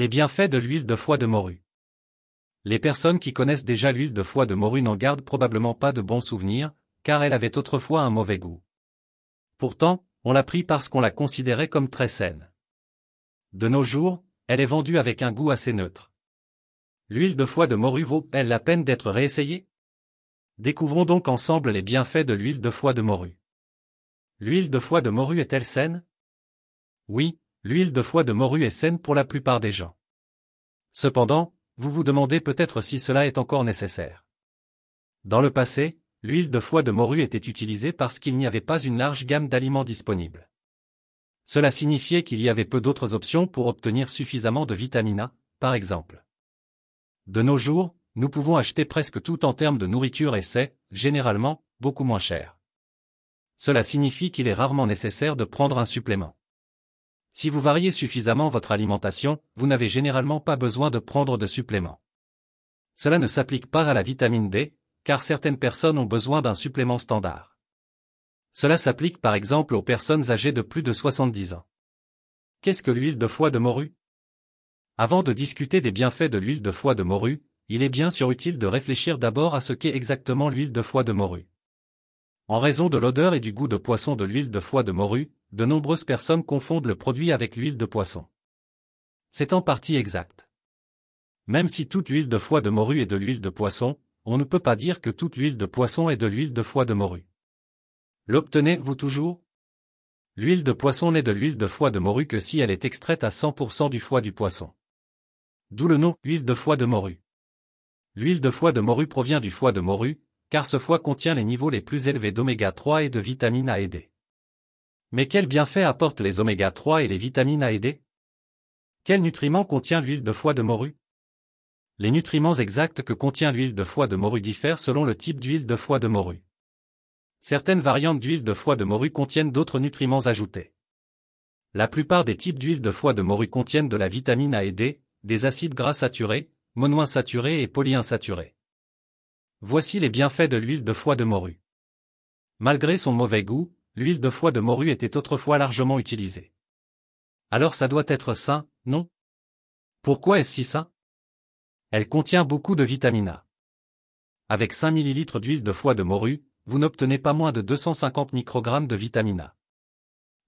Les bienfaits de l'huile de foie de morue. Les personnes qui connaissent déjà l'huile de foie de morue n'en gardent probablement pas de bons souvenirs, car elle avait autrefois un mauvais goût. Pourtant, on l'a pris parce qu'on la considérait comme très saine. De nos jours, elle est vendue avec un goût assez neutre. L'huile de foie de morue vaut-elle la peine d'être réessayée? Découvrons donc ensemble les bienfaits de l'huile de foie de morue. L'huile de foie de morue est-elle saine? Oui, l'huile de foie de morue est saine pour la plupart des gens. Cependant, vous vous demandez peut-être si cela est encore nécessaire. Dans le passé, l'huile de foie de morue était utilisée parce qu'il n'y avait pas une large gamme d'aliments disponibles. Cela signifiait qu'il y avait peu d'autres options pour obtenir suffisamment de vitamine A, par exemple. De nos jours, nous pouvons acheter presque tout en termes de nourriture et c'est, généralement, beaucoup moins cher. Cela signifie qu'il est rarement nécessaire de prendre un supplément. Si vous variez suffisamment votre alimentation, vous n'avez généralement pas besoin de prendre de supplément. Cela ne s'applique pas à la vitamine D, car certaines personnes ont besoin d'un supplément standard. Cela s'applique par exemple aux personnes âgées de plus de 70 ans. Qu'est-ce que l'huile de foie de morue? Avant de discuter des bienfaits de l'huile de foie de morue, il est bien sûr utile de réfléchir d'abord à ce qu'est exactement l'huile de foie de morue. En raison de l'odeur et du goût de poisson de l'huile de foie de morue, de nombreuses personnes confondent le produit avec l'huile de poisson. C'est en partie exact. Même si toute l'huile de foie de morue est de l'huile de poisson, on ne peut pas dire que toute l'huile de poisson est de l'huile de foie de morue. L'obtenez-vous toujours? L'huile de poisson n'est de l'huile de foie de morue que si elle est extraite à 100% du foie du poisson. D'où le nom, huile de foie de morue. L'huile de foie de morue provient du foie de morue, car ce foie contient les niveaux les plus élevés d'oméga 3 et de vitamines A et D. Mais quels bienfaits apportent les oméga 3 et les vitamines A et D? Quels nutriments contient l'huile de foie de morue? Les nutriments exacts que contient l'huile de foie de morue diffèrent selon le type d'huile de foie de morue. Certaines variantes d'huile de foie de morue contiennent d'autres nutriments ajoutés. La plupart des types d'huile de foie de morue contiennent de la vitamine A et D, des acides gras saturés, monoinsaturés et polyinsaturés. Voici les bienfaits de l'huile de foie de morue. Malgré son mauvais goût, l'huile de foie de morue était autrefois largement utilisée. Alors ça doit être sain, non? Pourquoi est-ce si sain? Elle contient beaucoup de vitamine A. Avec 5 ml d'huile de foie de morue, vous n'obtenez pas moins de 250 microgrammes de vitamine A.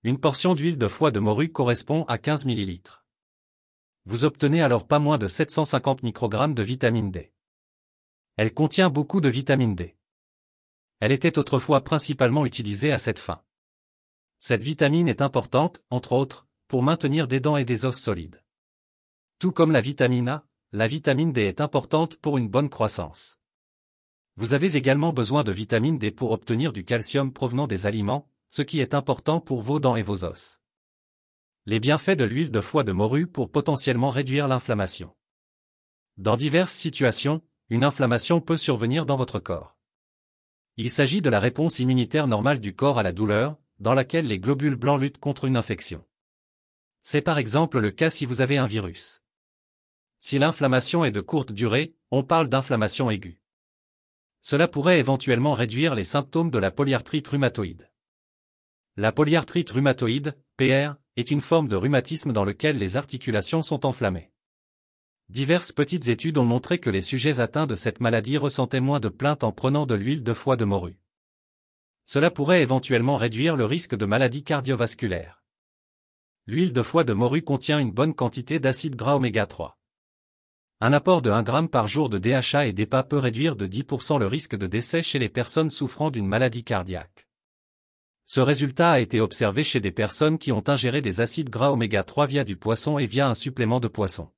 Une portion d'huile de foie de morue correspond à 15 ml. Vous obtenez alors pas moins de 750 microgrammes de vitamine D. Elle contient beaucoup de vitamine D. Elle était autrefois principalement utilisée à cette fin. Cette vitamine est importante, entre autres, pour maintenir des dents et des os solides. Tout comme la vitamine A, la vitamine D est importante pour une bonne croissance. Vous avez également besoin de vitamine D pour obtenir du calcium provenant des aliments, ce qui est important pour vos dents et vos os. Les bienfaits de l'huile de foie de morue pour potentiellement réduire l'inflammation. Dans diverses situations, une inflammation peut survenir dans votre corps. Il s'agit de la réponse immunitaire normale du corps à la douleur, dans laquelle les globules blancs luttent contre une infection. C'est par exemple le cas si vous avez un virus. Si l'inflammation est de courte durée, on parle d'inflammation aiguë. Cela pourrait éventuellement réduire les symptômes de la polyarthrite rhumatoïde. La polyarthrite rhumatoïde, PR, est une forme de rhumatisme dans lequel les articulations sont enflammées. Diverses petites études ont montré que les sujets atteints de cette maladie ressentaient moins de plaintes en prenant de l'huile de foie de morue. Cela pourrait éventuellement réduire le risque de maladies cardiovasculaires. L'huile de foie de morue contient une bonne quantité d'acides gras oméga 3. Un apport de 1 g par jour de DHA et d'EPA peut réduire de 10% le risque de décès chez les personnes souffrant d'une maladie cardiaque. Ce résultat a été observé chez des personnes qui ont ingéré des acides gras oméga 3 via du poisson et via un supplément de poisson.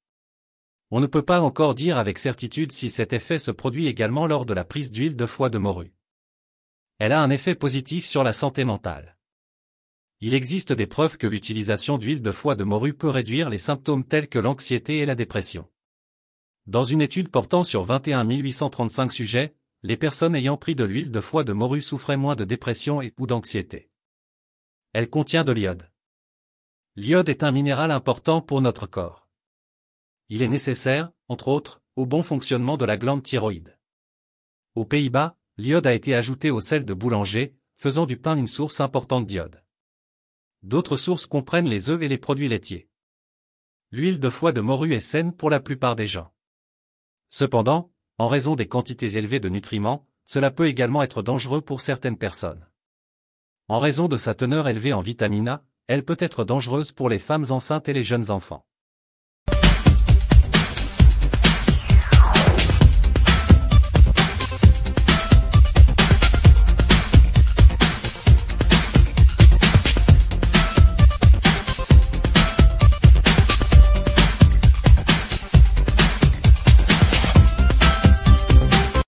On ne peut pas encore dire avec certitude si cet effet se produit également lors de la prise d'huile de foie de morue. Elle a un effet positif sur la santé mentale. Il existe des preuves que l'utilisation d'huile de foie de morue peut réduire les symptômes tels que l'anxiété et la dépression. Dans une étude portant sur 21 835 sujets, les personnes ayant pris de l'huile de foie de morue souffraient moins de dépression ou d'anxiété. Elle contient de l'iode. L'iode est un minéral important pour notre corps. Il est nécessaire, entre autres, au bon fonctionnement de la glande thyroïde. Aux Pays-Bas, l'iode a été ajouté au sel de boulanger, faisant du pain une source importante d'iode. D'autres sources comprennent les œufs et les produits laitiers. L'huile de foie de morue est saine pour la plupart des gens. Cependant, en raison des quantités élevées de nutriments, cela peut également être dangereux pour certaines personnes. En raison de sa teneur élevée en vitamine A, elle peut être dangereuse pour les femmes enceintes et les jeunes enfants.